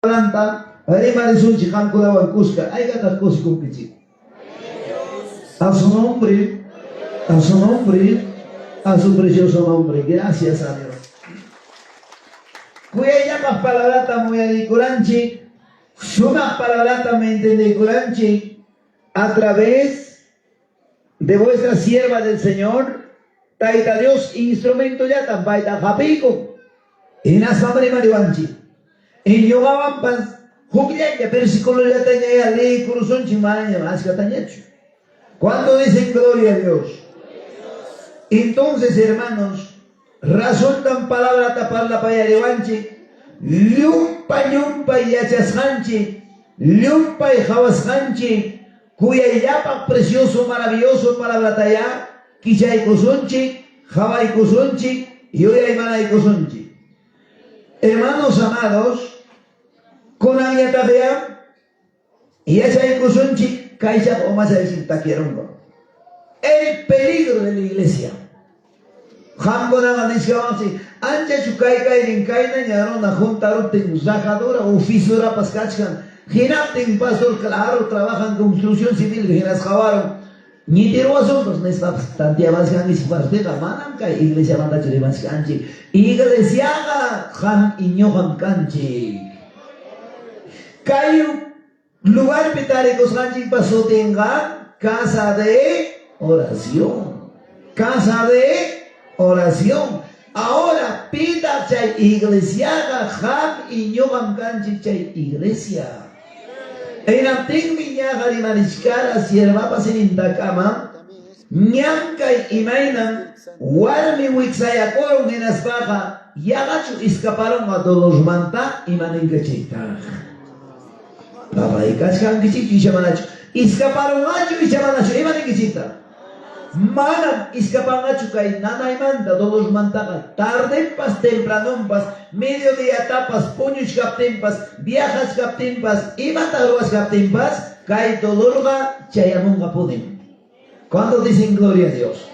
planta, harima de sun chihan kudawan kuska, hay gatas kusi kumpichi. A su nombre, a su nombre, a su precioso nombre. Gracias a Dios. Cuya llamas palabrata muy adicuranchi, sumas palabrata me entendikuranchi, a través de vuestra sierva del Señor, Taita Dios, instrumento ya tan baita japico, en asambre mariwanchi, en yogavampas, juquilla versículo ya tenía ley cruzón chimaraña más que tañecho. ¿Cuándo dicen gloria a Dios? Entonces, hermanos, resultan palabra tapar la paya de Banchi, Lumpa y Yachashanchi, Lumpa y Javashanchi, cuya yapa precioso, maravilloso palabra taya, Kichay Kosonchi, Javay Kosonchi, y hoy hay Manay Kosonchi. Hermanos amados, con Ayatabea, y Yachay Kosonchi, Kaisha o más a decir taquierongo. El peligro de la iglesia. Jambona dice así, ancha chukai en kaina ñaron a juntaron ten zajadora o fisura pascachkan. Ginaten pastor claro trabajan construcción civil ginas jabaron. Ni tiro asuntos no está tantia más que mis parte la manan kai iglesia manda chile más canchi. Iglesia han iñohan canchi. Kayu lugar pitaricos ranching pasó tenga casa de oración. Casa de oración. Ahora pida chay iglesia ham y ñoham canchi chay iglesia. En apting miñaga y mariscara sierva pasen intakama. Ñanca y mainan warmi wixayakoron en asbaja. Yagachu escaparon a todos manta y manincacheita. Papa y Kashan Kichik y Shamanacho. Escaparon macho y Shamanacho. Iban en Kichita. Manan escapan macho que nada y manda. Todos mantaban. Tarde pas, temprano pas. Mediodía tapas. Puños captempas. Viajas captempas. Y mataruas captempas. Cae todorga. Chayamunga pueden. ¿Cuándo dicen gloria a Dios?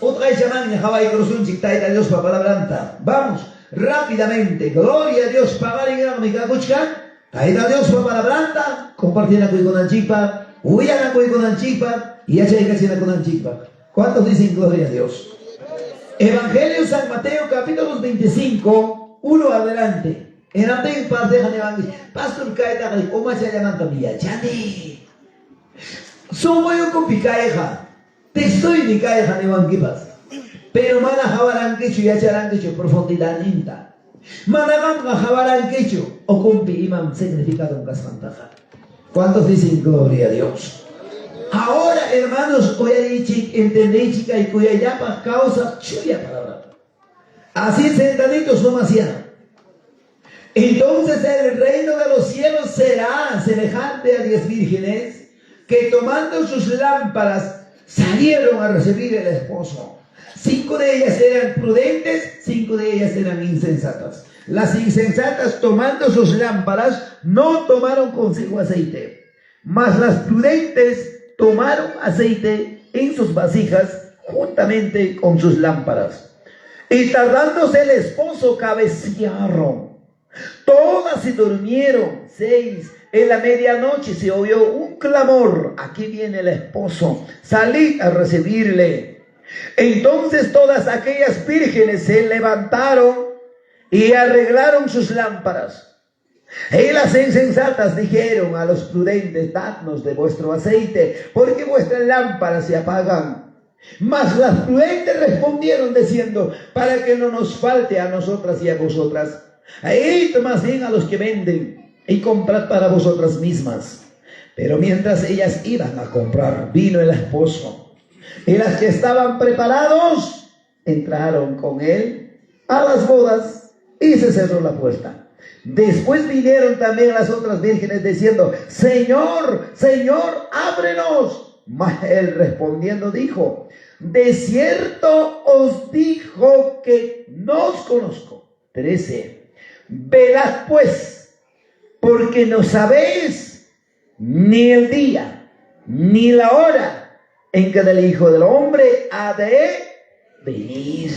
Otra Shaman en Hawaii Cruzun Chictaita Dios para palabra. Vamos. Rápidamente. Gloria a Dios. Pagar y gran Mikakuchkan. Taita Dios fue para planta, compartir con Anchipa, huyan con Anchipa y hacha con Anchipa. ¿Cuántos dicen gloria a Dios? Evangelio San Mateo, capítulo 25, 1 adelante. En Antén parte de Evangelio. Pastor Kaita, ¿cómo se llaman también? Chani. Soy yo con picaeja. Te estoy ni caeja ni banquipas. Pero mana jabarán quecho y hacharán quecho profundidad ninta. Managam jabarán quecho o cumpi imam significado en casfantaja. ¿Cuántos dicen gloria a Dios? Ahora, hermanos, entendéis chica y cuya yapa causa chuya palabra. Así sentaditos no más ya. Entonces el reino de los cielos será semejante a 10 vírgenes que tomando sus lámparas salieron a recibir el esposo. 5 de ellas eran prudentes, 5 de ellas eran insensatas. Las insensatas, tomando sus lámparas, no tomaron consigo aceite, mas las prudentes tomaron aceite en sus vasijas juntamente con sus lámparas. Y tardándose el esposo, cabecearon. Todas se durmieron. 6. En la medianoche se oyó un clamor: aquí viene el esposo, salid a recibirle. Entonces todas aquellas vírgenes se levantaron y arreglaron sus lámparas. Y las insensatas dijeron a los prudentes: dadnos de vuestro aceite, porque vuestras lámparas se apagan. Mas las prudentes respondieron diciendo: para que no nos falte a nosotras y a vosotras, id más bien a los que venden y comprad para vosotras mismas. Pero mientras ellas iban a comprar, vino el esposo. Y las que estaban preparados entraron con él a las bodas y se cerró la puerta. Después vinieron también las otras vírgenes diciendo: Señor, Señor, ábrenos. Mas él respondiendo dijo: de cierto os digo que no os conozco. 13. Velad pues, porque no sabéis ni el día ni la hora en que del Hijo del Hombre ha de venir.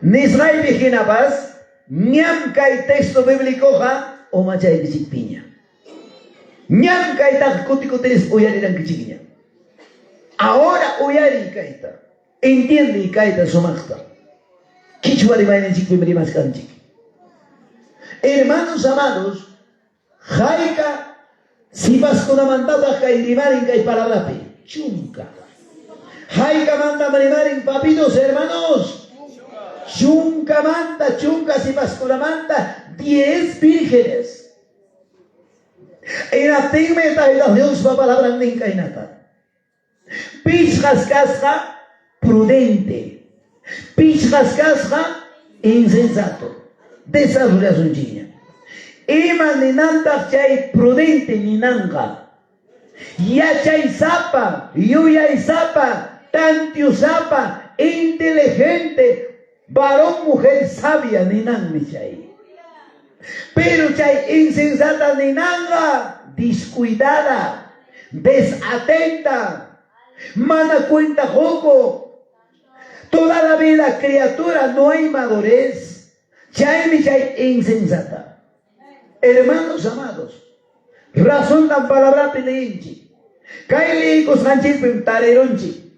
Nisrael Viginabas, ñam kay texto bíblico ha o machay kichikpiña. Ñam kay ta kutikuteres uyariran kichikpiña. Ahora uyari kaita. Entiende kaita sumakta. Kichwari vaina chikpimri más kanchik. Hermanos amados, jaika si vas con la mandada kay rimarin kay palablapi. Chunka. Jaika manda marimarin papitos hermanos. Chunka manda, chunka si vas con la manda 10 vírgenes. En la tegmeta de la Dios va palabra ninka inata. Pichas casca prudente. Pichas casca insensato. Desarrolla su niña. Ema ninanta chay prudente ninanga. Ya chay zapa, yuya zapa, tantiu zapa, inteligente, varón, mujer sabia ninang mi chay. Pero chay insensata ninanga, descuidada, desatenta. Mana cuenta joco. Toda la vida criatura no hay madurez. Chay insensata. Hermanos amados, razón tan palabra peleinchi. Kaili kosanchipim tareronchi.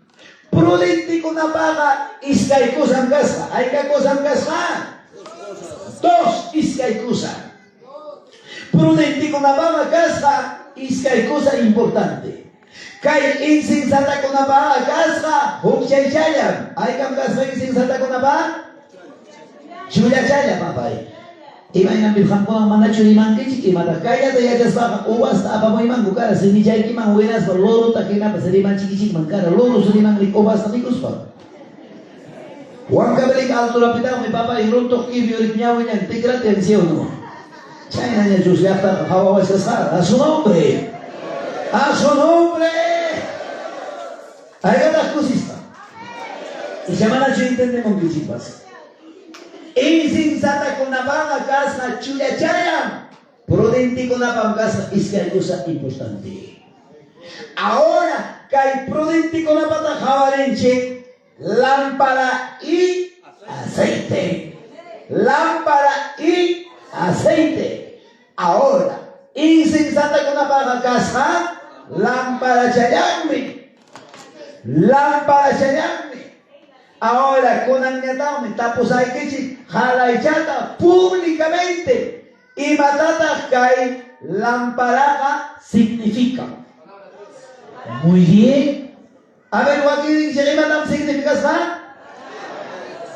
Prudenti con apaga iskay kusan kasa. Ay ka kusan kasa. Dos iskay kusan. Prudenti con apaga kasa iskay kusa importante. Kay insensata con apaga kasa hukchay chayam. Ay kam kasa insensata con apaga chuya chaya papay. Imaginan bilhan ko ang mga churiman kichiki mata kaya tayo kasama uwas ta apa mo imang bukara sinijay ki mang uwinas pa loro takina pa sariman chiki man kara loro sulimang lik uwas na mikus pa. Huwag ka balik alto lapita may papa iruntok ki biorik niya winyan tigra tensiyo no. Chay na niya Diyos yakta kawawas kasar. A su nombre. A su nombre. Ay gatas kusista. Y se van a entender con kichipas. Insensata con la paga casa chuya chaya. Prudente con la paga casa es que hay cosa importante. Ahora que hay prudente con la pata javarenche, lámpara y aceite. Lámpara y aceite. Ahora, insensata con la paga casa, lámpara chayame. Lámpara chayame. Ahora con añatame tapos hay que jalaichata públicamente y matata kai lamparaja significa. Muy bien. A ver, ¿qué dice matam significa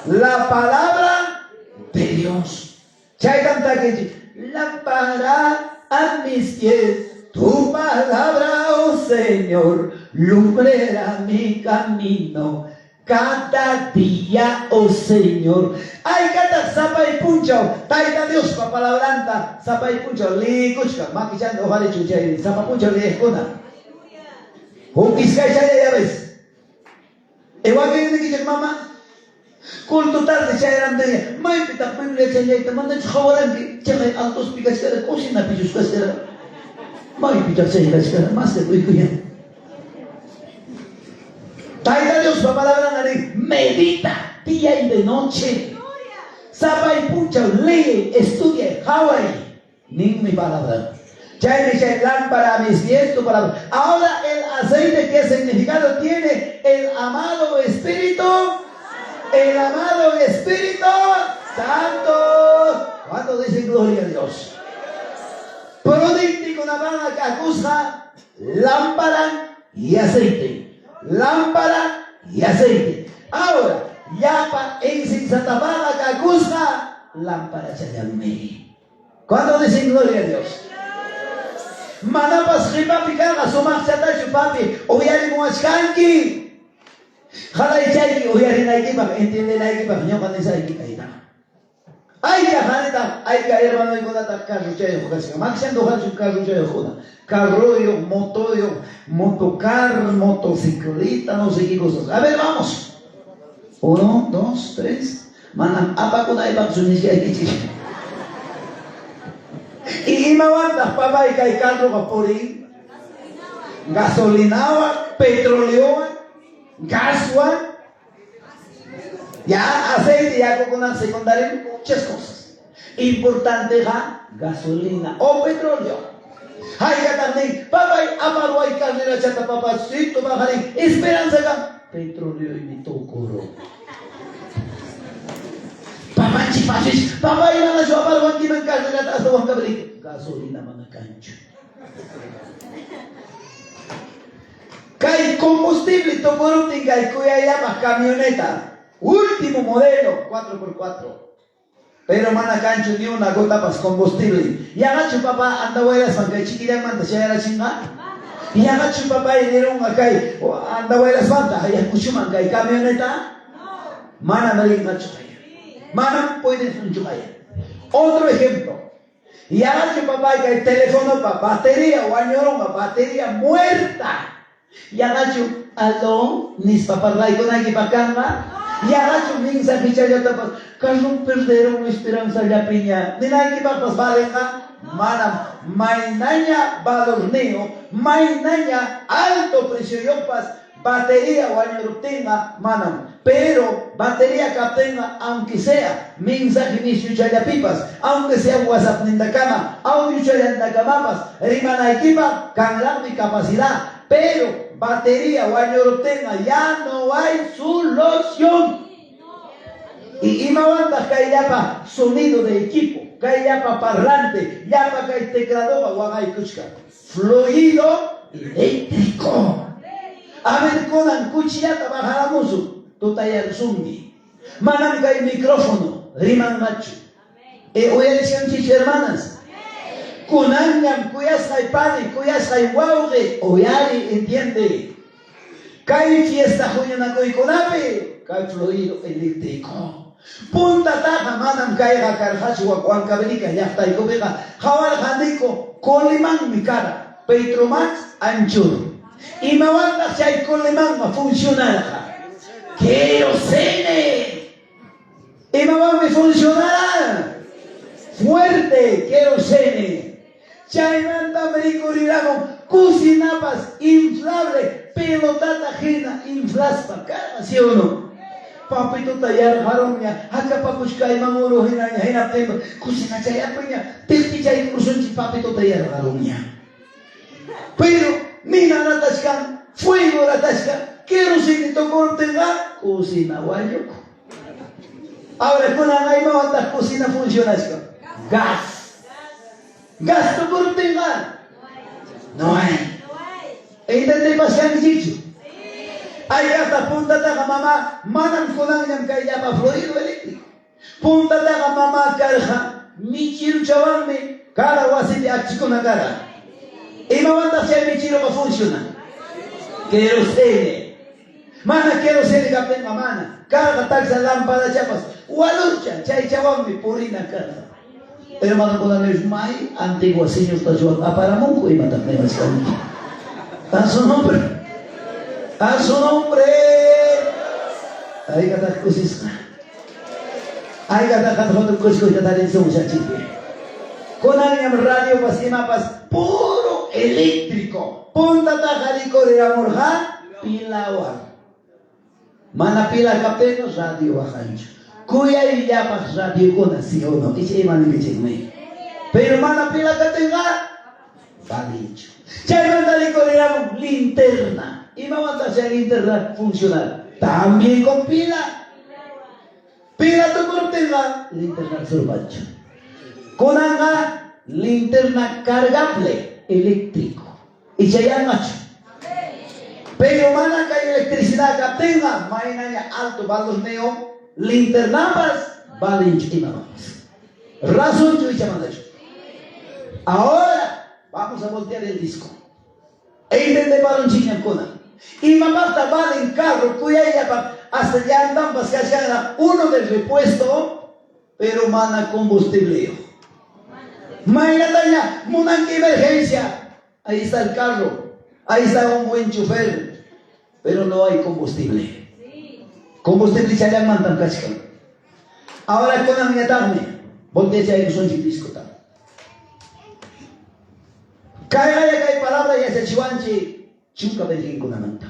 la palabra de Dios. Chay canta que lámpara a mis pies, tu palabra, oh Señor, lumbrera mi camino. Cada día, oh Señor. Ay, cada zapa y puncho. Taita Dios, pa palabranta. Zapa y puncho. Li kuchka. Makichando, ojalá chuchay. Zapa puncho, li escuna. Hukiskai chaya ya ves. Igual que dice que mamá. Kulto tarde chayaran de. May pitak Biblia chaya. Te mandan chawaran que. Chay altos pikas kara. Kusina pichus kara. May pitak chaya kara. Mas de kuy kuyan. Taita Dios, la palabra medita día y de noche. Sapa y pucha, lee, estudia, Hawaii. Ni mi palabra. Chay me lámpara a mis pies, tu palabra. Ahora el aceite, ¿qué significado tiene? El amado Espíritu. El amado Espíritu Santo. ¿Cuánto dicen gloria a Dios? Prudente con la mano que acusa, lámpara y aceite. Lámpara y aceite. Ahora, yapa insensata paga cacusca, lámpara chayame. ¿Cuándo dicen gloria a Dios? Manapas ripapi kaga, sumak chata chupapi, uyari muachkanki. Jala ichayki, uyari naikipa, entiende naikipa, nyoka nisaiki kaita. Ay ya janeta, ay ka hermano y conata carro chayo jugasiga. Maxiando hachu carro chayo juda. Carroyo, motoyo, motocar, motocicleta, no sé qué cosas. A ver, vamos. 1, 2, 3. Manam apa con ay baksunis kay kichi. Y imawantas papá y kay carro vaporín. Gasolinawa, petróleo, gaswa. Ya aceite, ya coconut secundario, muchas cosas. Importante gasolina o petróleo. Hay que también, papá, amaro hay carne chata, papacito, bajarín, esperanza acá. Petróleo y mi tocoro. Papá, chipachis, papá, y van a yo amaro aquí me carne hasta Juan Gabriel. Gasolina, mana cancho. Cae combustible, tocoro, tenga y cuya llama camioneta. Último modelo, 4x4. Pero mana cancho ni una gota para combustible. Y agacho papá anda huelas para que chiquilla manda se era chinga. Y agacho papá y dieron acá anda huelas manda. Y escucho manga y camioneta. Mana no le gacho calla. Mana puede un chukaya. Otro ejemplo. Y agacho papá y el teléfono para batería o añoro batería muerta. Y agacho aló mis papás la icona que para cama. Y agacho mensaje ya tapas. Carlos perdieron la esperanza ya piña. Ni nada que papas valeja. Mana, mainaña valorneo. Mainaña alto precio yopas. Batería o año rutina. Mana. Pero batería que tenga, aunque sea mensaje ni chuchaya pipas. Aunque sea WhatsApp ni cama. Audio chuchaya ni camapas. Rimana equipa. Canlar mi capacidad. Pero batería o año rutina ya no hay solución. Y me banda que ya para sonido de equipo, que ya para parlante, ya para que teclado para escuchar. Fluido eléctrico. A ver, con la cuchilla trabajamos, tú tallar zumbi. Manam que hay micrófono, riman macho. Hoy elección chich hermanas. Con añam, cuyas hay padre, cuyas hay guaude, oyari, entiende. Cae fiesta, joya y con ave, cae fluido eléctrico. Punta taja manam kaya karhachi wa Juan Cabrica ya está y cobega jawal jandiko coleman mi cara Petromax anchur y me manda si hay coleman a funcionar querosene y me va a funcionar fuerte querosene chay manda mericuriamo cocinapas inflable pelotata ajena inflaspa cara ¿sí o no? Papito tallar haromnya, haka papushka imamuro hina tempo, kusina chaya punya, testi chay kusunchi papito tallar haromnya. Pero mina natashkan, fuego natashkan, quiero si tocó tenga, cocina guayoko. Ahora con la naima cuántas cocina funciona esto, gas, gas tocó tenga, no hay. ¿Entendés pasar dicho? Ahí hasta punta taga mamá, manam konang kaya pa fluido eléctrico. Punta taga mamá carja, michiru chavalme, cara wasi de achico na cara. Y mamá se michiru pa funciona. Querosene. Mana querosene capten mamana. Carga taxa lámpara chapas. Ualucha, chay chavalme purina cara. Hermano konang es mai, antigua señor tajuan aparamonco y matamne más caliente. ¿A su nombre? A su nombre. Ahí kata kusis. Ahí kata hotel kusis kata dari semua chipe. Konan yang radio pasti mapas puro eléctrico. Punta tajari korera morja pilawan. Mana pila kapten radio bajancho. Kuya ya pas radio kona si o no. Ichi man me. Pero mana pila katenga balincho. Chay manda li korera linterna. Y vamos a hacer linterna funcional. También con pila. Pila tu corteza, linterna sorbacho. Con anga, linterna cargable, eléctrico. Y chayan macho. Pero mana que hay electricidad que tenga, mañana alto balos neo, linternapas, balincho y mamás. Razón yo y chamanacho. Ahora, vamos a voltear el disco. E intente para un chiñan con y mamá estaba en carro, cuya ella hasta ya andan pasando uno del repuesto, pero mana combustible. Mañana daña, una emergencia. Ahí está el carro, ahí está un buen chofer, pero no hay combustible. Combustible se le mandan cascan. Ahora con la niña tarde, voltea ahí son chipisco. Cae palabra y hace chihuanchi. Chuka virgen con la manta.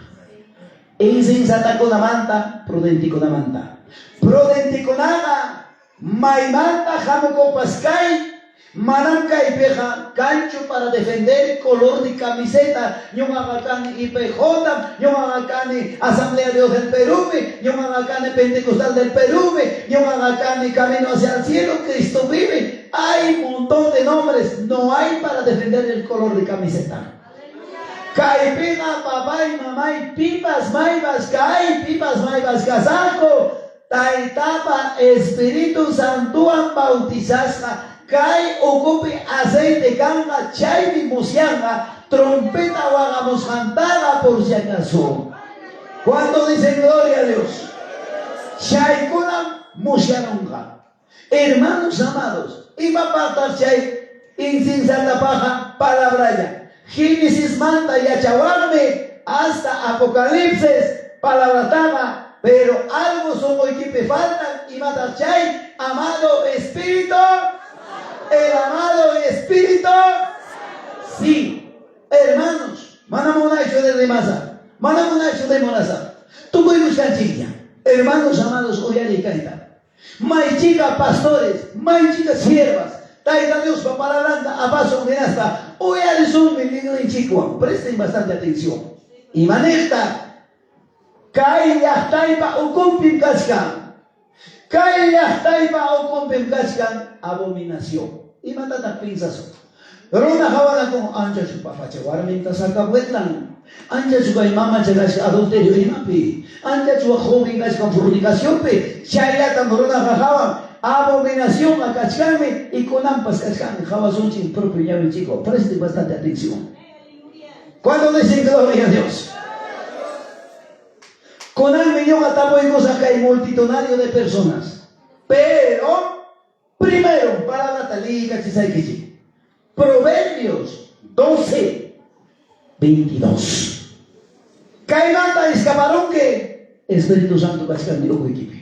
Insensata con la manta, prudente con la manta. Prudente con ama, Maimanta Jamuco Pascay, Mananca y Peja, cancho para defender el color de camiseta, Yomagacani IPJ, Yomagacani Asamblea de Dios del Perú, Yomagacani Pentecostal del Perú, Yomagacani Camino hacia el Cielo, Cristo vive. Hay un montón de nombres, no hay para defender el color de camiseta. Caipina, papá y mamá, y pipas, maivas, cae, pipas, maivas, casaco, taitapa, Espíritu Santo, bautizasta, cae, ocupe aceite, ganga, chay, musianga, trompeta, o hagamos cantada por si acaso. ¿Cuándo dicen gloria a Dios? Chaykuna, musianonga. Hermanos amados, iba a partar chay, insensata paja, palabra ya. Génesis manda y achaguarme hasta Apocalipsis, palabra tama, pero algo son hoy que me faltan y matachay, amado Espíritu, el amado Espíritu, sí, hermanos, manamonacho de masa, manamonacho de monaza, tú voy a buscar chica, hermanos amados, hoy hay caída, may chica pastores, may chica siervas, Taita Dios para palabra a paso de hasta hoy al sur me digo en Chico, presten bastante atención. Y maneja cae ya taipa o compim cascan. Cae ya taipa o compim cascan abominación. Y matata pinzazo. Rona jabana con ancha chupa fache guarmenta saca wetlan. Ancha chupa y mama chegas adulterio y mapi. Ancha chupa joven gas con fornicación pe. Chaya tan rona jajaban. Abominación a cachcarme y con ampas cachcarme. Jabazonchi propio ya mi chico. Presten bastante atención. ¿Cuándo dicen gloria a Dios? Con millón atapo y cosas que hay multitudario de personas. Pero, primero, para la talica, chisaikichi. Proverbios 12, 22. Caimanta escaparon que Espíritu Santo cachcarme loco equipo.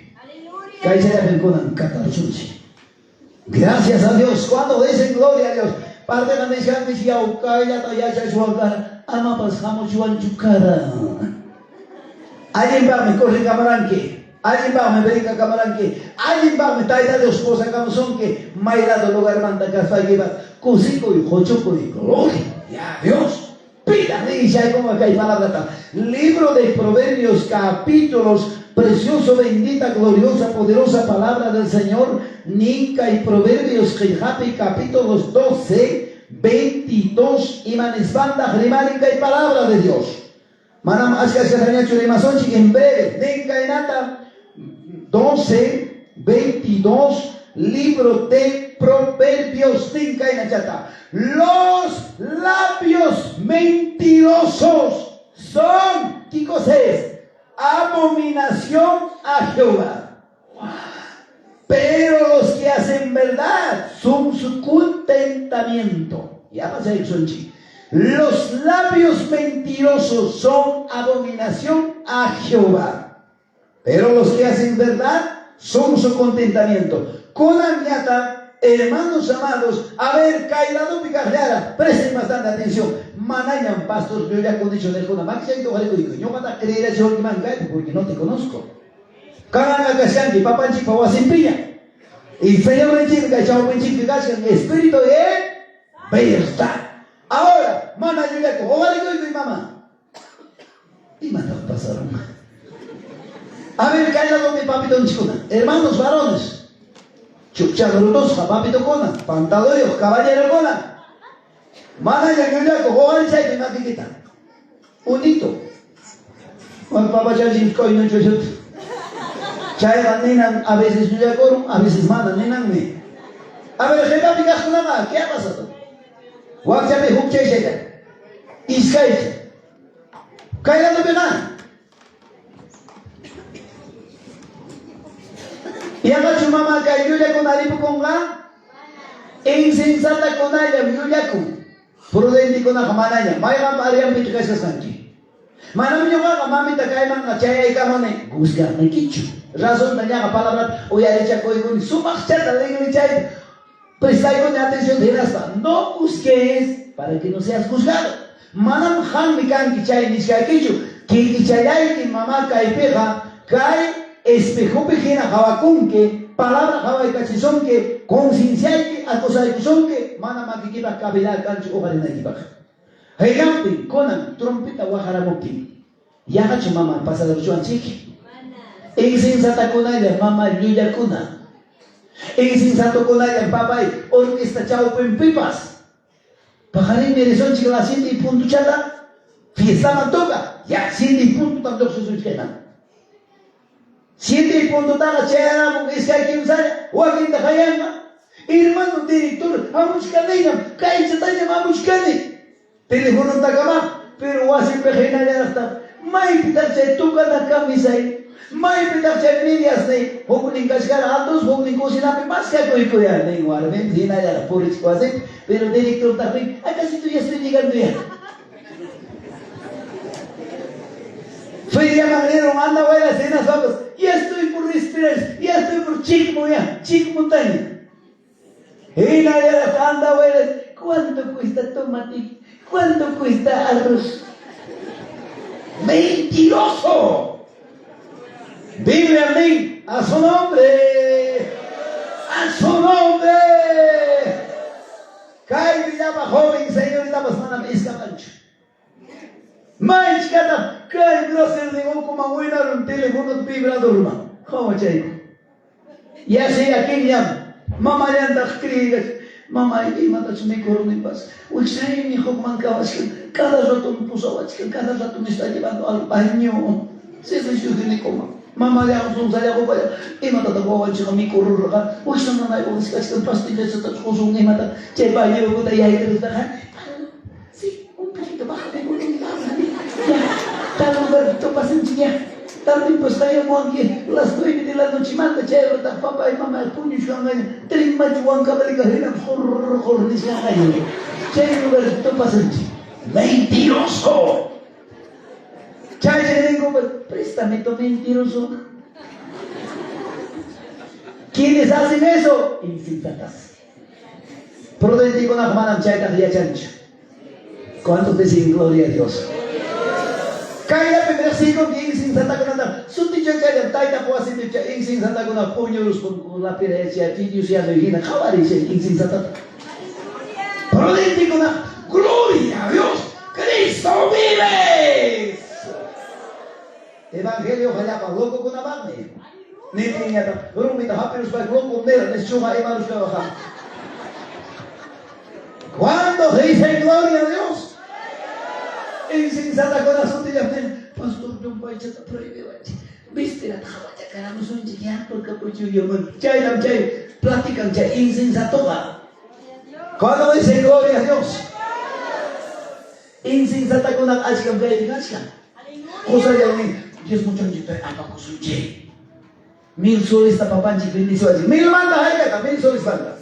Gracias a Dios. Cuando dicen gloria a Dios, parte de la misión, ama pasamos Juan Chucara. Alguien va, me corre camaranque. Alguien va, me verica camaranque. Alguien va, me taida de esposa camuzón que mairado lugar manda casa lleva. Cusico y jochoco y gloria a Dios. Pídale y ya como acá hay palabra. Libro de Proverbios, capítulos. Precioso, bendita, gloriosa, poderosa palabra del Señor. Nica y Proverbios, capítulos 12, 22. Y manisbanda, grimánica y palabra de Dios. Manam, en breve, Nica y Nata, 12, 22. Libro de Proverbios, Nica y Nachata. Los labios mentirosos son, ¿qué cosa es? Abominación a Jehová. Pero los que hacen verdad son su contentamiento. Ya pasa eso en Chile. Los labios mentirosos son abominación a Jehová. Pero los que hacen verdad son su contentamiento. Con amiata, hermanos amados, a ver, caído picarreara, presten bastante atención. Manayan, pastor, yo ya con dicho de Jona, yo van a creer a Señor porque no te conozco. Caranga Cashanki, Papanchi, Pawasimpiña. Y Señor Benchik, Cachao Benchik, Espíritu de verdad. Ahora, mana yo ya con, y mamá. Y manda pasaron. A ver, caído mi papito en Chicuna. Hermanos varones. Chuchagrutos, papito Cona, pantaloyos, caballero Cona. Mana ya yo ya con, y una piquita. Unito. Cuando papá ya sin coino, yo Chaya nenan, a veces yo ya corro, a veces mana nenan me. A ver, ¿qué va a con nada? ¿Qué ha pasado? Guacha me huche llega. Iskaiche. Caída no vegan. Y acá su mamá cayó ya con aripo con la insensata con ella, yo ya con prudente con la camaraya. Vaya varian pichas sanki. Manam yo ga mami ta kay man chaya ikamone. Gusga me kichu. Razón tanya ka palabra o ya echa koi con sumak chata le chay. Prestai con atención de hasta. No busques para que no seas juzgado. Manam han mikan ki chay ni chay kichu. Ki chayay ki mamá kay peja kay espejo pejena jawakun que palabra Hawaii Cachison que concienciar que acosar que mana makikiba kabila kanchu ojalina kiba. Hayampi konan trompeta waharamuki. Yahachu mama pasada ruchuan chiki. Insinsata kunaya mama yuya kuna. Insinsato kunaya papai orquesta chau pipas. Pajarín mereson chica la siente y punto chata. Fiesta mantoca. Ya siente y punto tampoco su cheta. Siente y punto tala chera es que hay que usar o aquí te hayama. Hermano director, vamos cadena, cae se talla vamos cadena. Teléfono takama, pero wasi pejena ya hasta. Mai pitar se tuka na camisa ahí. Mai pitar se medias ne. Hokunin kashkara altos, hokunin cocina pe más que coi ya ne guarden, dina ya por eso hace, pero director también, acá si tú ya estoy llegando ya. Feria Magrero, anda voy a hacer las vacas. Ya estoy por respirar, ya estoy por chico montaña. Y la ya anda voy a decir, ¿cuánto cuesta tomate? ¿Cuánto cuesta arroz? ¡Mentiroso! Dile amén a su nombre. A su nombre. Cae Villaba joven, señorita Basmana Mesca Pancho. Mai chicata, cae grosser de como buena un teléfono vibrador, ma. ¿Cómo chico? Ya sé a quién llama. Mamá ya anda escribiendo. Mamá, y mata su me corona en paz. Uy, sé, mi hijo mancabas que cada rato me puso a que cada rato me está llevando al baño. Se me dice que coma. Mamá ya no sale a copa. Y mata a copa, chico, mi corona. Uy, son una cosa que pastillas se está con y mata. Che, vaya, yo voy a ir a trabajar. Sí, un poquito baja, tengo que ir a tal lugar, topas en chilla. Tal tiempo está yo aquí, las 9 de la noche, manda, chévere, papá y mamá, el puño, yo ando, tres machuan, cabal, carrera, horror, dice a calle. Chévere, lugar, topas en chilla. ¡Mentiroso! Chay, vengo, préstame tu mentiroso. ¿Quiénes hacen eso? Insensatas. Prudente con la hermana Chayta y Chancho. ¿Cuántos dicen gloria a Dios? Kaya versículo que insensata con la suti chaya taita puasi de insensata con la puños con la perecia tidios y adivina jabaris insensata. Prudente con la gloria a Dios. Cristo vive. Evangelio jalapa loco con la barne. Ni niñata, rumita haperos para loco nera, les chuma emarus trabajar. ¿Cuándo se dice gloria a Dios? Insensata con la sotilla, pastor, no vaya a prohibir. Viste la taja, caramos un chiquillo por capucho y hombre. Chay, platican, chay, insensato. ¿Cuándo dice gloria a Dios? Insensata con la ashkan, cosa ya ni, Dios mucho anjito, apa kusunche. 1000 soles tapapanchi, bendición así. 1000 manda, hay acá, 1000 soles manda.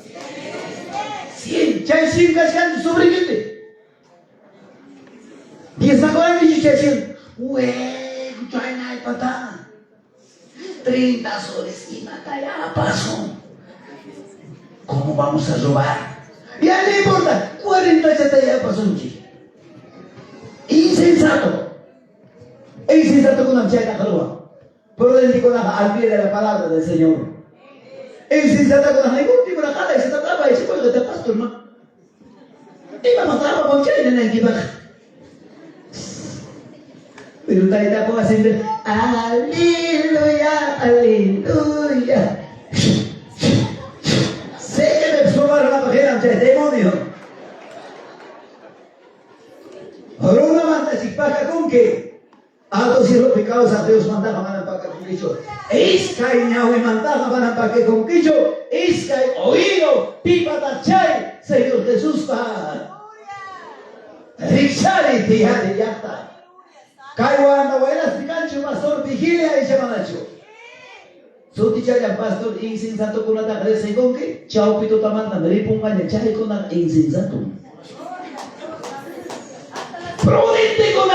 100, chay 100 cascan, sobrevive. 10 nakoran que yo decía, güey, no hay nada para 30 soles y mata ya pasó. ¿Cómo vamos a robar? Ya no importa, 40 ya pasó un chico. Insensato. Insensato con la chaya jalúa. Pero él dijo al pie de la palabra del Señor. Insensato con la última la jala y se trataba y se puede de pastor, ¿no? Y vamos a trabajar con chaya en el equipaje. Pero tayo po kasi aleluya, aleluya. Sé que me exprobaron la página de demonio. Ahora una manda si paga con que algo si lo pecados a Dios mandaba para pagar con quicho. Es que hay ñahui mandaba para pagar con quicho. Es que hay oído pipa tachay Señor Jesús para. Richari tía de yata. Kaiwan abuelas picancho pastor vigilia y chamanacho. Suti chaya pastor insensato con la tarde se con que chao pito tamanda meripung aña chay con la insensato. Prudente con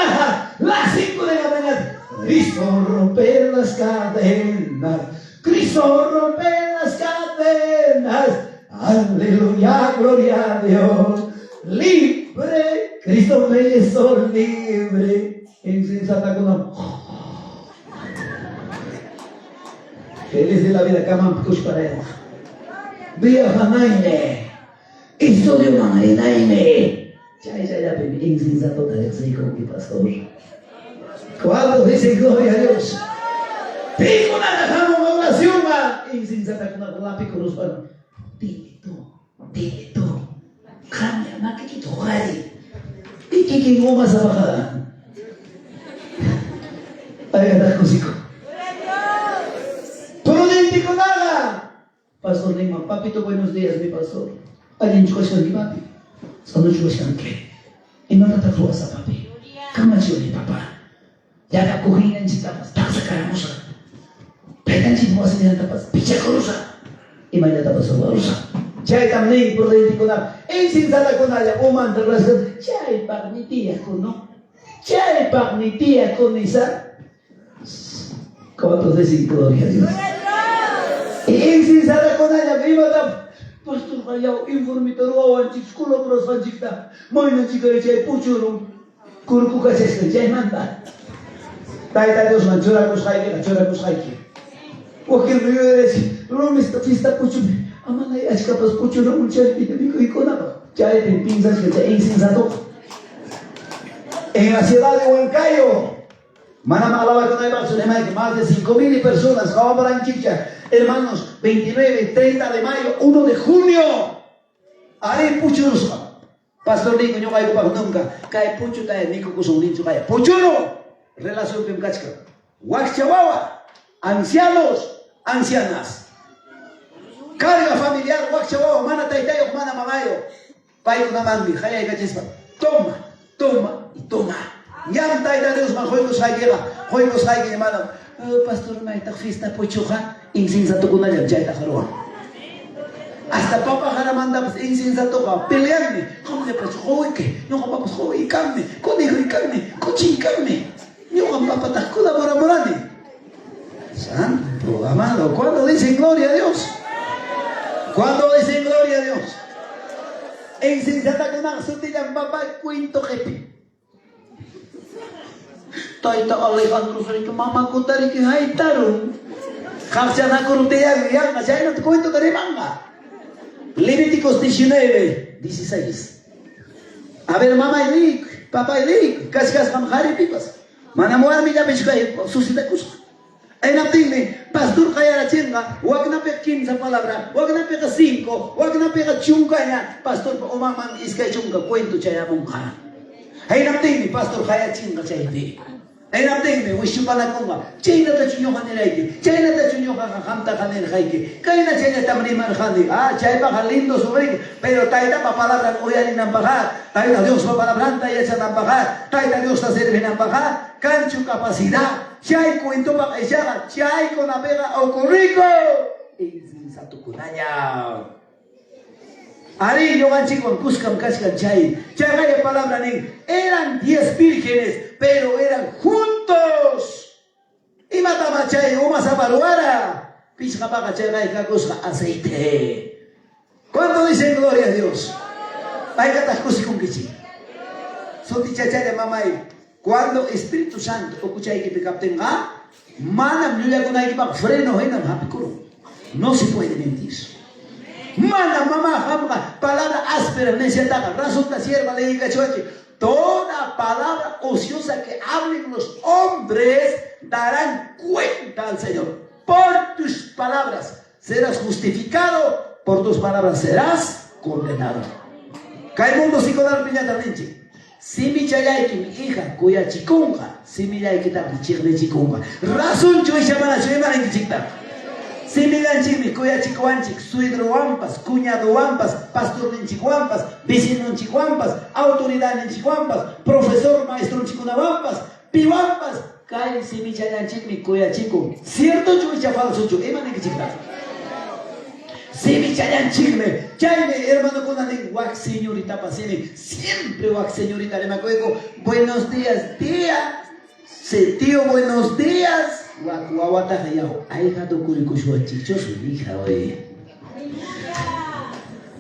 las 5 de la mañana. Cristo romper las cadenas. Cristo romper las cadenas. Aleluya, gloria a Dios. Libre, Cristo me hizo libre. Insensata con la Feliz de la vida, cama push para él. Viaja naime. Estudio mamari naime. Ya, baby. Insensato de Seiko, mi pastor. ¿Cuántos dicen gloria a Dios? Tengo una dejamos oración, va. Insensata con la lápiz con los palos. Dile tú. Cambia, ma que quito jari. ¿Y qué no vas a bajar? Ahí está cosico. Todo idéntico nada. Pastor Neymar, papito, buenos días, mi pastor. Alguien chocó mi papi. Solo chocó qué. Y no te afluas a papi. Camacho de papá. Ya la cogina en chitapas. Taxa caramosa. Petan chitapas en tapas. Picha corosa. Y mañana tapas a rusa. Chay también por idéntico nada. En sin sala con allá. O manda razón. Chay pagnitía con no. Chay pagnitía con esa. ¿Cuántos dicen gloria a Dios? En sin sala con allá. Viva la pastor Hayao. Informitor wawan chik. Skolo prosvan chikta. Moina chika chay puchurung. Kurku kachesca. Chay manda. Taita Dios man. Chora kushaiki. Wakil riyo eres. Rumista fista puchurung. Amanay ashkapas puchurung. Unchay pitamico y conaba. Chay te piensas que chay insensato. En la ciudad de Huancayo, Manamalaba con el más de 5,000 personas, hermanos, 29, 30 de mayo, 1 de junio, Ari Puchurusca, Pastor Nico, yo caigo para nunca, cae Puchu, cae Nico, Cusón, Nicho, cae Puchuro, relación con Cachca, Huachabawa, ancianos, ancianas, carga familiar, Huachabawa, Mana Taitayo, Mana Mamayo, Payo Namandi, Jaya y Cachispa, toma y toma. Ya taita Dios man juegos hay que llamar. Pastor Maita fiesta pochuja insensato con allá ya tajaroa. Hasta papa jaramanda insensato ka pelearme. ¿Cómo le pasó? Joder que no vamos joder y carne, conejo y carne, cochín y carne. No vamos a patar colaborarme. Santo amado, ¿cuándo dicen gloria a Dios? ¿Cuándo dicen gloria a Dios? Insensata con una sotilla papá cuento jefe. Taita Alejandro Frito, mama kutari que hay tarun. Kapsana kurutea yang, saya no te cuento de manga. Levíticos 19, 16. A ver, mamá y papá y cascas manjari pipas. Manamuar mi ya pesca susita cosa. En abdime, pastor kaya la chinga, wagna pe 15 palabra, wagna pe 5, wagna pe chunga ya, pastor o mamá iska chunga cuento chaya monja. En abdime, pastor kaya chinga chayte. En abdime, wishu pala konga, chayna ta chunyo kanelaike, chayna ta chunyo kakamta kanelaike, kayna chayna tamrimar khandi, chay pa lindo sobre, pero taita pa palabra oyari nampaja, taita Dios pa palabra ta yacha nampaja, taita Dios ta serve nampaja, cancho capacidad. Chay cuento para ella, chay con la pega o corrico. Insensato con allá. Ari yo ganchi con Cuscam Cascan Chay. Chay palabra ni. Eran 10 vírgenes, pero eran juntos. Y mataba chay, uma zaparuara. Piscapaca chay gay cusca aceite. ¿Cuándo dicen gloria a Dios? Hay catas cosas con kichi. Son dichachas de mamá. Cuando Espíritu Santo okuchay que te captenga, mana mluya con ahí para freno en el hapicuro. No se puede mentir. Mana mamá jamás palabra áspera necesitada resulta sierva le diga choche. Toda palabra ociosa que hablen los hombres darán cuenta al Señor. Por tus palabras serás justificado, por tus palabras serás condenado. Cae mundo psicológico piñata rinche. Si mi chayay mi hija cuya chikunga, si mi chayay que está pichirle chikunga, razón yo llamar a su hermana en chiquita. Si mi ganchimi cuya chicuanchic, suegro wampas, cuñado wampas, pastor en chicuampas, vecino en chicuampas, autoridad en chicuampas, profesor maestro en chicunawampas, piwampas, cae si mi chayay mi cuya chico, cierto yo falso yo, hermana en chiquita. Si mi chayan chigme, chayme hermano con la wax señorita pasini, siempre wax señorita le me acuerdo, buenos días, tía, se tío, buenos días, guaguata hayao, ay gato curicusua chicho su hija hoy.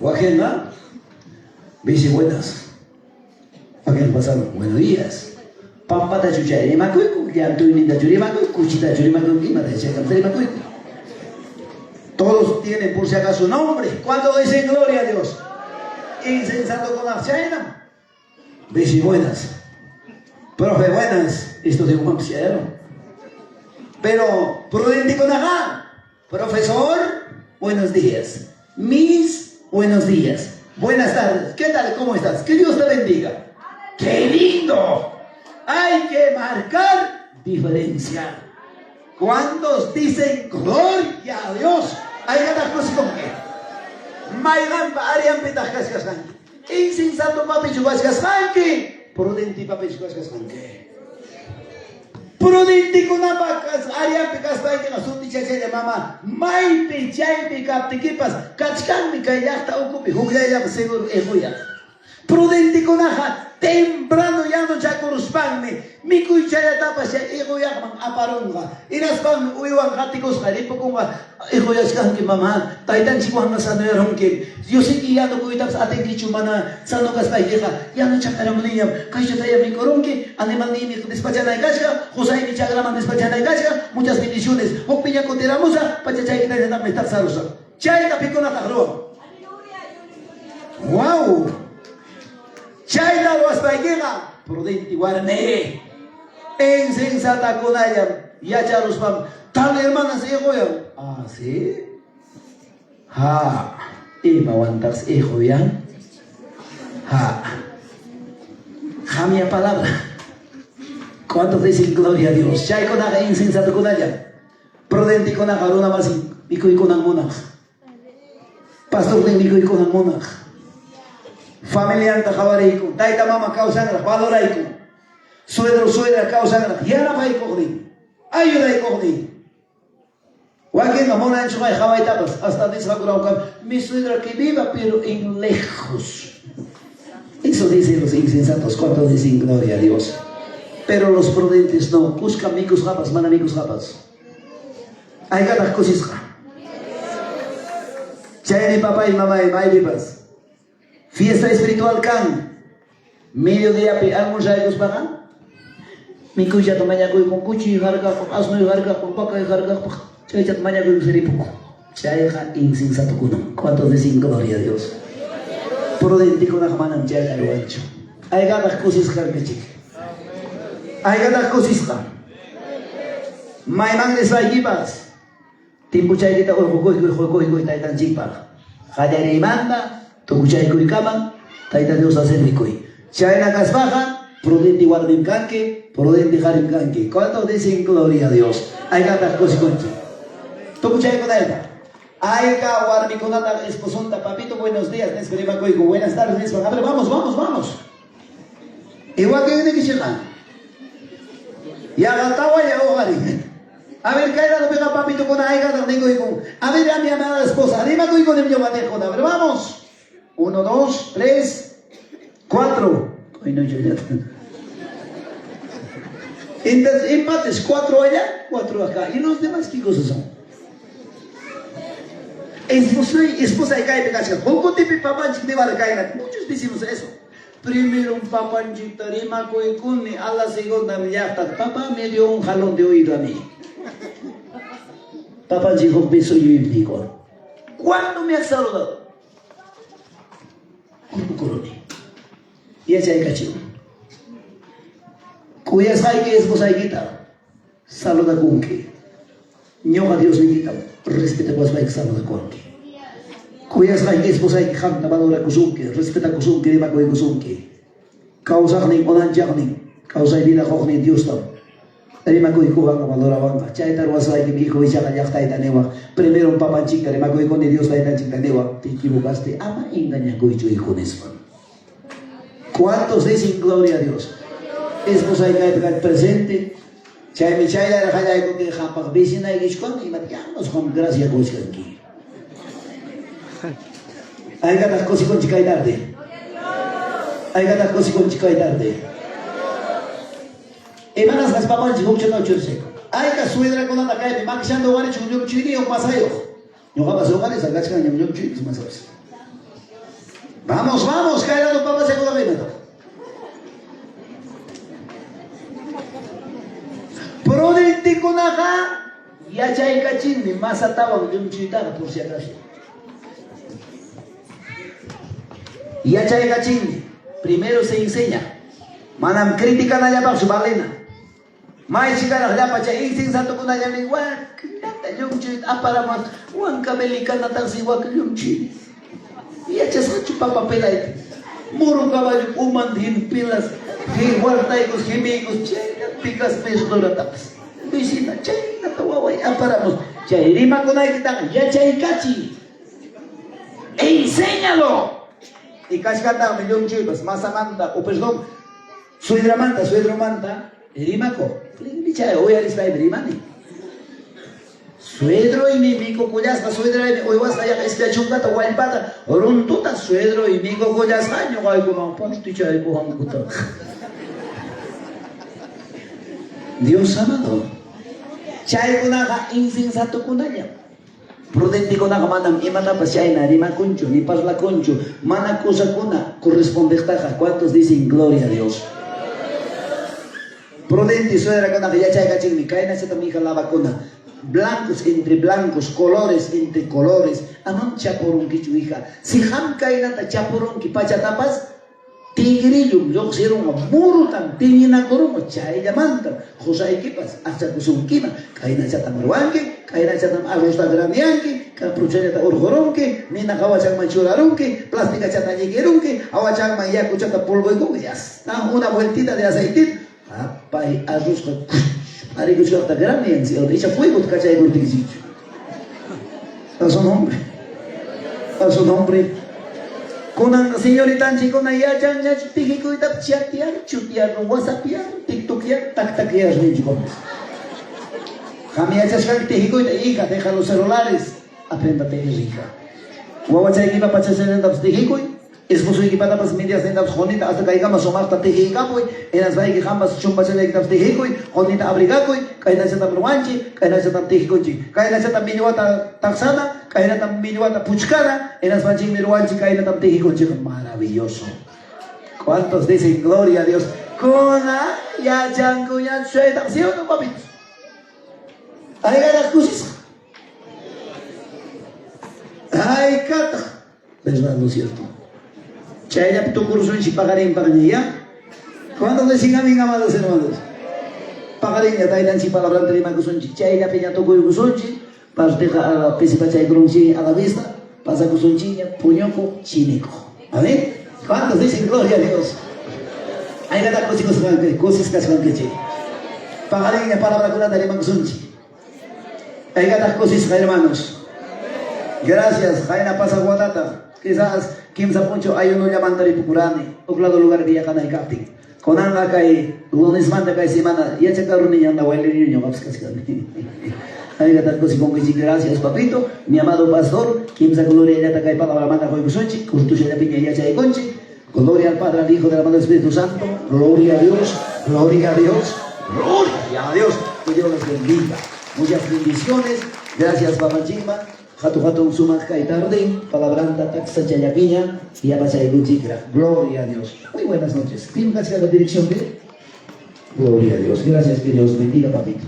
Guajena, bici buenas, aquí han pasado, buenos días, papata chucha, le me acuerdo, ya tu linda churi me acuerdo, cuchita churi me acuerdo, quima de checa, le me acuerdo. tienen por si acaso nombre. ¿Cuánto dicen gloria a Dios? Insensato con la chaina. Bici buenas. Profe buenas. Esto de un anciano. Pero prudente con acá. Profesor, buenos días. Miss, buenos días. Buenas tardes. ¿Qué tal? ¿Cómo estás? Que Dios te bendiga. ¡Qué lindo! Hay que marcar diferencia. ¿Cuántos dicen gloria a Dios? Hay ganas cosas con qué. Maigan pa arian pitas cascanque. Insensato papi chugas cascanque. Prudente papi chugas cascanque. Prudente con apacas arian pitas cascanque. Asunti chacha de mamá. Maipi chaipi captiquipas. Cachcanmi kayakta ocupi. Jugaya seguro egoya. Prudente con aja. Temprano ya no chakuruspanme. Mikuy chaya tapas ya egoyak aparunga. Inaspan uywan hatikos kalipokunga. Egoyaskan ki mama. Taitan chikuan na sanoyaron ki. Yo sé que ya no cuidas aten kichumana sanokas payeja. Ya no chakaram niñam. Kaisha taya mi koronki. Animal ni mi despachana de casca. José mi chagraman despachana de casca. Muchas bendiciones. Opiña coteramosa. Pachachay que taya me está sarosa. Chay tapicona tarroa. Wow. Chayna waspayqueqa prudente guarne insensata kunayam yacharuspam tal hermanas egoyan. Ah, ¿sí? Ha, ima wantas egoyan. Mi palabra. ¿Cuántos dicen gloria a Dios? Chay kunaga insensata kunayam prudente kunaga runa masi mikuy kunang munaq pastor de mikuy kunang munaq familia anta jabaraiku, taita mama causangra, valoraiku, suegro, suegra causangra, yana pai cogni, ayuda y cogni. Guaquín, no mona en su jabay tapas, hasta dice mi suegra que viva, pero en lejos. Eso dicen los insensatos, cuando dicen gloria a Dios. Pero los prudentes no, buscan micos japas, manamicos japas. Hay ganas cosas. Chayani papá y mamá y may vipas. Fiesta espiritual can. Mediodía pe almuerza pagan. Mi cuya tomanya koy con cuchi harga con asno harga con paca harga. Chay chat maña koy seripo. Chay ha insensato kuno. ¿Cuántos dicen gloria a Dios? Prudente con la manam chay arwancho. Hay ganas cosas carmechi. Hay ganas cosas can. Maiman desayibas. Timbu chay kita koy taitan chipa. Hajari manda. Tukuchay kuy kaman, taita Dios hacer ricoy. Chayna casbaja, prudente guarden canque, prudente jarim canque. ¿Cuántos dicen gloria a Dios? Hay gatas cosiconchi. Tukuchay con ella. Hay ka guarmi con ata esposonta, papito, buenos días, nesperima coigo, buenas tardes, nesperima. A ver, vamos. Igual que viene que llegan. Ya gatawa ya ojari. A ver, caerá lo pega papito con ahí gata, tengo hijo. A ver, a mi amada esposa, dime coigo de mi manejo. A ver, vamos. 1, 2, 3, 4. Ay, no, yo ya. Entonces, empates, 4 allá, 4 acá. ¿Y los demás qué cosas son? Esposa de cae pecación. ¿Cómo te pe papanchik de barcaina? Muchos decimos eso. Primero un papanchik tarima coicuni, a la segunda me llata. Papá me dio un jalón de oído a mí. Papanchik un beso y un pico. ¿Cuándo me has saludado? Coroni. Y ese hay cachivo. Cuyas hay que esposa hay quita. Saluda con que. Ñoga Dios me quita. Respeta pues va a saluda con que. Cuyas hay que esposa hay que janta valora kusunke. Respeta kusunke de macoy kusunke. Causa ni onan jagni. Causa vida jogni Dios tam. Dari macoy kuhanga valora banga. Chaita ruasa hay que mi hijo y chaga yakta y tanewa. Primero un papanchica de macoy con Dios taita chitanewa. Te equivocaste. Ama engaña coicho hijo nesman. ¿Cuántos dicen gloria a Dios? Esposa hay que presente. Chay mi chay la rajaya con que jampas vecina y gishkon y matiamos con gracia coiskanki. Hay ganas cosas con chica y tarde. Hay ganas cosas con chica y tarde. Emanas las papas chico no churse. Hay que suedra con la calle, maxando vale chuño chiri o masayo. No va a pasar con esa gacha ño ño chiri más sabes. Vamos, caerá los papas se con la Prudente con acá, Yachay kachini, más ataban de un chitana por si acaso. Yachay kachini, primero se enseña. Manam crítica na llapa su balena. Mai chica na llapa cha insensato kuna llami wak. Nata yung chit aparamat. Wan kabelika na tansi wak yung chit. Yachay sa chupapa pelay. Muro caballo umandhin pilas. Hiwartaykos, himigos, chay, pikas peso tapas. Visita, chay, natawaway, aparamos. Chay, rima ko na kita, ya chay kachi. Enséñalo. Y kashkata, millón chivas, masamanta, o perdón, suedramanta, rima ko. Chay, hoy arisbay, rimani. Suedro y mi mico cuyasca, suedro y mi hoy vas a ya este chungata guaypata, oruntuta suedro y mico cuyasca, yo voy como un posto y chay con puto. Dios amado. Chay kunaga insensato kunanya. Prudente kunaga manam imata pas chay na rima kuncho ni pas la kuncho. Mana cosa kuna corresponde taja. ¿Cuántos dicen gloria a Dios? Prudente suedra kunaga ya chay kaching ni kaina chata mija lava kuna. Blancos entre blancos, colores entre colores. Amam chaporun kichu hija. Si ham kaina ta chaporun ki pacha tapas. Tigrilum, yo quiero un muro tan tinina coromo, chay llamanta, José equipas, hasta kusumkima, kaina chata marwanke, kaina chata agosta granianke, kapruchaya ta urgoronke, nina kawachak manchurarunke, plástica chata llegerunke, awachak mayaku chata polvo y guyas. Una vueltita de aceite, apay, arroz, arigus hasta graniansi, o dicha fuego, cachay gurtixicho. A su nombre, a su nombre. Kunang señorita chico na ya chan ya tijiko itap chatear, chutear, whatsappear, tiktokear, taktakear ni chico. Jamia chaskan tijiko ita hija, deja los celulares, aprenda a tener hija. Wawacha equipa para chaskan itap tijiko, esposo equipa tapas medias itap jonita hasta que más o más ta tijika boy, en las vai que jamás chumpa chaskan itap tijiko, jonita abrigaco, kaina chata ruanchi, kaina chata tijiko chi, kaina chata minuata taxana. Kaina tam minuata puchkara, en las manchas miruanchi, kaina tam tejico chico, maravilloso. ¿Cuántos dicen gloria a Dios? Kona, ya chango, ya suelta, ¿sí o no, papitos? Hay ganas cosas. Ay, cata. ¿Verdad, no es cierto? Chaya, tu curso en Chipagarín, Pagañía. ¿Cuántos dicen a mí, amados hermanos? Pagarín, ya tailan si palabra entre Macusunchi, Chaya, Peña, Toco y Gusunchi. Para pesipa chay grunchi a la vista, pasa con su chiña, puñoco, chinico. ¿Amén? ¿Cuántos dicen gloria a Dios? Hay que dar cosas que se van a decir. Pagaré la palabra con la de Mansunchi. Hay que dar cosas, hermanos. Gracias, Jaina pasa guatata. Quizás, Kim Saponcho, hay uno llamando a Pucurani, o claro lugar de Yakana y Capti. Con Anga Kai, lunes manda Kai semana, y a checar un niño anda a el niño, vamos a gracias, papito, mi amado pastor, quien sa gloria ya te cae para la manda con Gusunchi, con tu ya piña ya chay conchi, gloria al Padre, al Hijo, de la Madre del Espíritu Santo, gloria a Dios, gloria a Dios, gloria a Dios, que Dios los bendiga. Muchas bendiciones, gracias, Papá Chimba, Jatu Suma Kaitarde, Palabranta, Taxa Chayapiña, y Abachay Luchikra, gloria a Dios. Muy buenas noches, ¿tienen que hacer la dirección de? Gloria a Dios, gracias, que Dios bendiga, papito.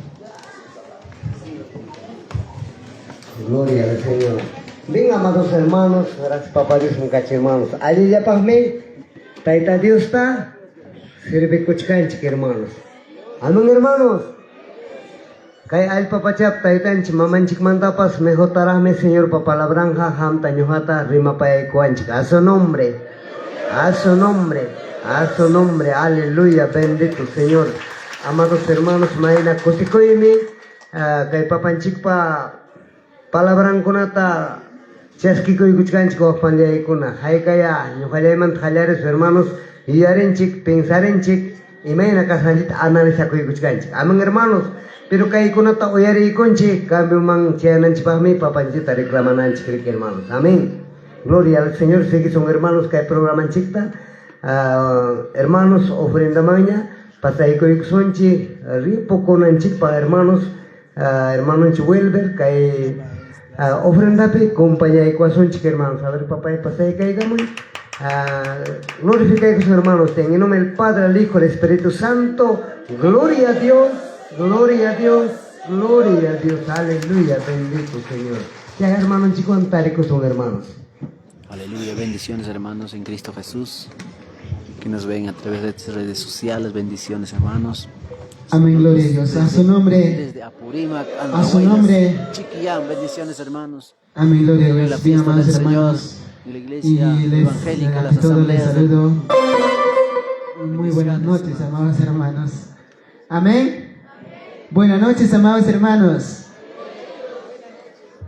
Gloria al Señor. Bien, amados hermanos, gracias papá Dios, muchachos hermanos. Allí ya pasme, taita Dios está, sirve cochcanchik hermanos. Amén hermanos. Kay al papá chap taitanch mamanchik mantapas mejor tarame Señor papá la branja ham tañojata rima pa cuanchik. A su nombre, a su nombre, a su nombre, aleluya, bendito Señor. Amados hermanos, maina cosicoymi, kay papanchik pa palabran kunata chaskiko ikuchkanchiko panjay kuna haykaya ñuqallayman qallaris hermanos yuyarinchik pensarinchik imayna kasanchita analizako ikuchkanchik amén hermanos pero kaykunata uyarikunchik cambio man chayananchipaqmi papanchita reclamananchik hermanos amén gloria al Señor sigue son hermanos kay programanchikta hermanos ofrenda maña pasayko ikusunchik ripokunanchik pa hermanos hermanos Wilber kay ofrenda pe compañía y cuasonchik hermanos. A ver papá y pasé que digamos glorifica a sus hermanos en el nombre del Padre, el Hijo, el Espíritu Santo. Gloria a Dios, gloria a Dios, Gloria a Dios, aleluya, bendito Señor. Ya hermanos chicos, con son hermanos. Aleluya, bendiciones hermanos en Cristo Jesús, que nos ven a través de estas redes sociales, bendiciones hermanos. Amén, gloria a Dios. A su nombre. Desde Apurímac, A su nombre. Chiquillán, bendiciones hermanos. Amén, gloria a La Dios. Bien, fiesta amados del Señor, hermanos. y la Y iglesia evangélica, las a todos les asambleas. saludo. Muy buenas noches, amados hermanos. Amén. Buenas noches, amados hermanos.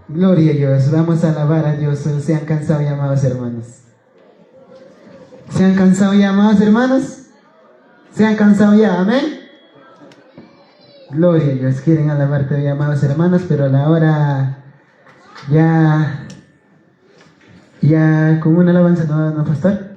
Gloria a Dios. Vamos a alabar a Dios. ¿Se han cansado ya, amados hermanos? ¿Se han cansado ya, amados hermanos? ¿Se han cansado ya? Amén. Gloria a Dios. Quieren alabar todavía, amados hermanos, pero a la hora ya con una alabanza, ¿no, pastor?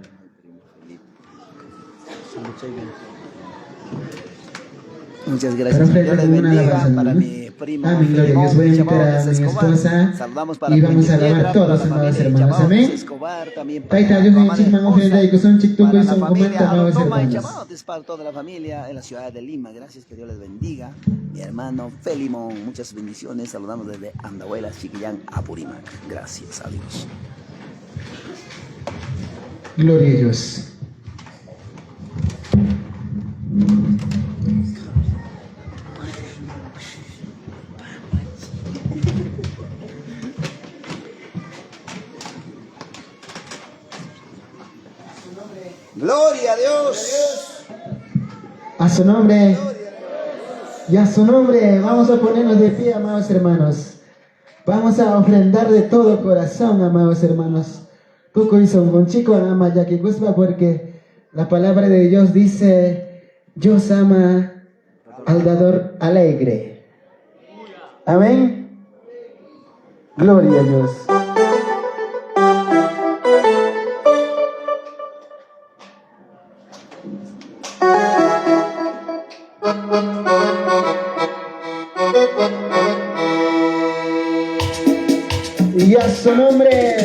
Muchas gracias. Pero Dios les con una bendiga alabanza, para ¿no? mi primo. Amén, gloria a Dios. Voy a invitar a mi esposa Saludamos para y vamos a Puente alabar Piedra, todos, para la amados familia hermanos. Chabao, Amén. Escobar, también para Taita, la Dios mamá de bendiga, esposa, ofrenda y que son chictuco para y la son familia comenta, amados Arotoma y hermanos. Chabao, es para toda la familia en la ciudad de Lima. Gracias, que Dios les bendiga. Mi hermano Felimón, muchas bendiciones. Saludamos desde Andahuelas, Chiquillán, Apurímac. Gracias a Dios. Gloria a Dios. Gloria a Dios. A su nombre. Y a su nombre vamos a ponernos de pie, amados hermanos. Vamos a ofrendar de todo corazón, amados hermanos. Tuco hizo un chico ama ya que gusta, porque la palabra de Dios dice: Dios ama al dador alegre. Amén. Gloria a Dios. Y a su nombre.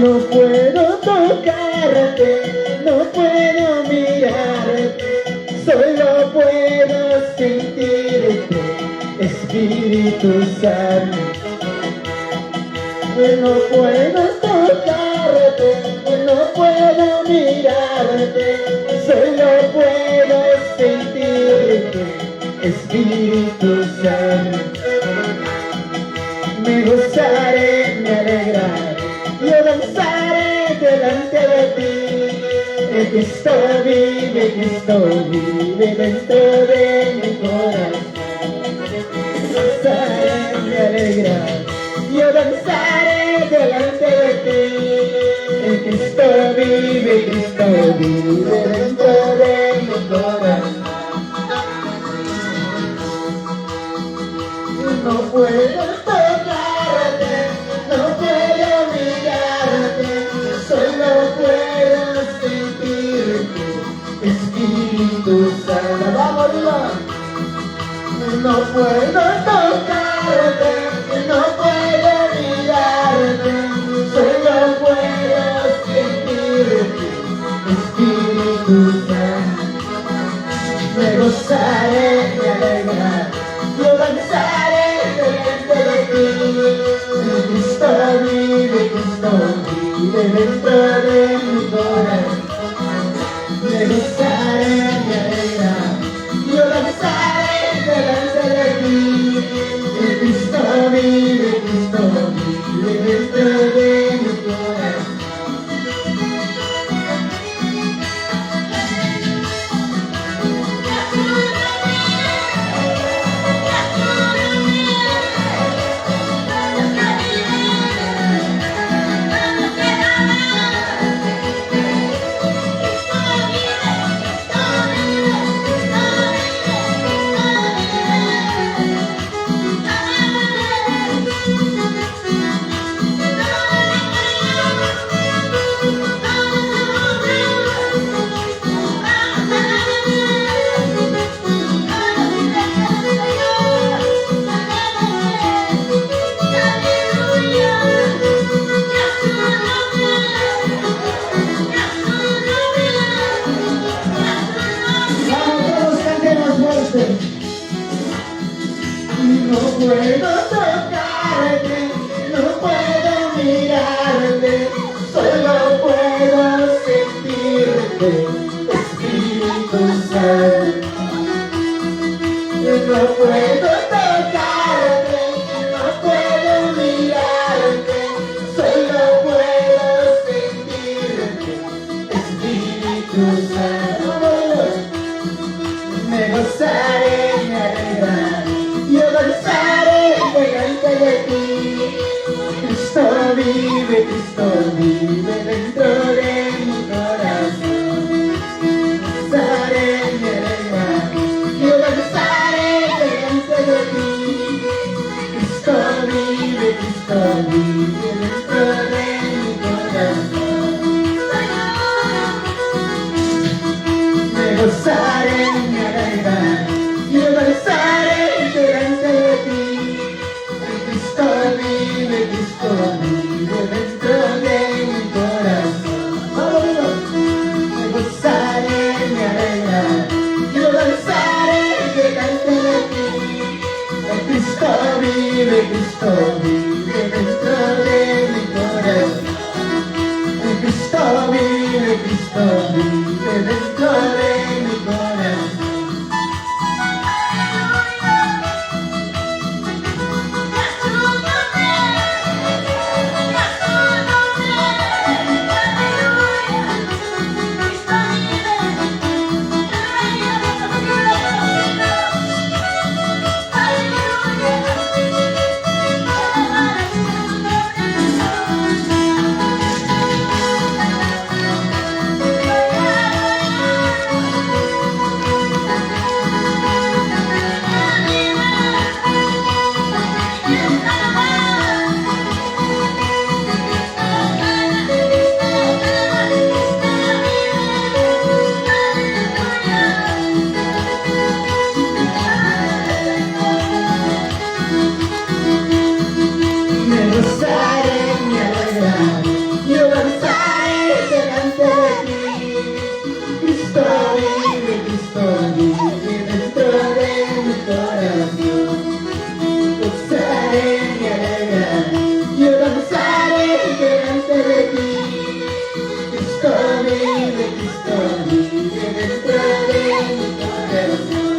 No puedo tocarte, no puedo mirarte, solo puedo sentirte, Espíritu Santo. No puedo tocarte, no puedo mirarte, solo puedo sentirte, Espíritu Santo. Me gozaré, me alegraré, yo danzaré delante de ti. El Cristo vive dentro de mi corazón. Me gozaré, me alegraré, yo danzaré delante de ti. El Cristo vive dentro de mi corazón. No puedo tocarte, no puedo mirarte, solo puedo sentirte, Espíritu Santo. Vamos arriba. No puedo tocarte, no puedo mirarte, solo puedo sentirte, Espíritu Santo. Me gozaré, me alegraré, yo danzaré delante de ti. Cristo vive dentro de mi corazón. Me gozaré, me alegraré, yo danzaré delante de ti. Cristo vive dentro de mi corazón. No puedo tocarte, no puedo mirarte, solo puedo sentirte, Espíritu Santo. No puedo tocarte, no puedo mirarte, solo puedo sentirte, Espíritu Santo. Me gozaré, me alegraré, yo gozaré delante de ti. Cristo vive dentro de mi corazón. Gozaré, me alegraré, yo gozaré delante de ti. Cristo vive dentro de mi corazón. Me gozaré, me alegraré, yo gozaré delante de ti. Cristo vive dentro de mi corazón. Me gozaré, me alegraré, yo gozaré delante de ti. Cristo vive dentro de mi corazón. Cristo vive dentro de mi corazón. Me gozaré, me alegraré, yo gozaré delante de ti. Cristo vive dentro de mi corazón. Gozaré, me alegraré, yo gozaré delante de ti. Cristo vive dentro de mi corazón.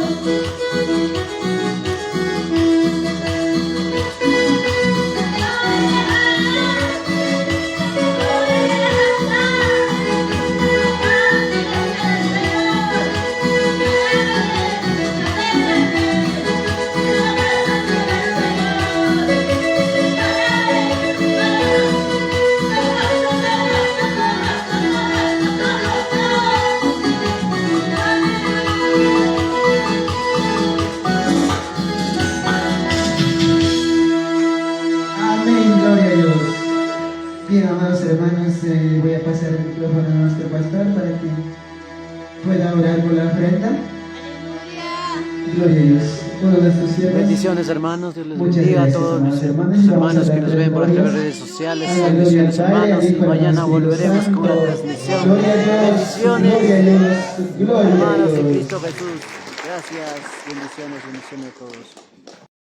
Amén, gloria a Dios. Bien, amados hermanos, voy a pasar el micrófono a nuestro pastor para que pueda orar por la ofrenda. Gloria a Dios. Todos nuestros siervos. Bendiciones, hermanos. Dios les Muchas bendiga a gracias, todos amados nuestros hermanos. Y vamos hermanos a que dar nos ven por las las glorias. redes sociales. A la gloria Bendiciones, al Padre, hermanos. al Y Hijo y al mañana Espíritu volveremos con una Santo. transmisión. Gloria a Dios. Bendiciones, Gloria a Dios. Gloria a hermanos de Dios. Cristo Jesús. Gracias. Bendiciones, bendiciones a todos.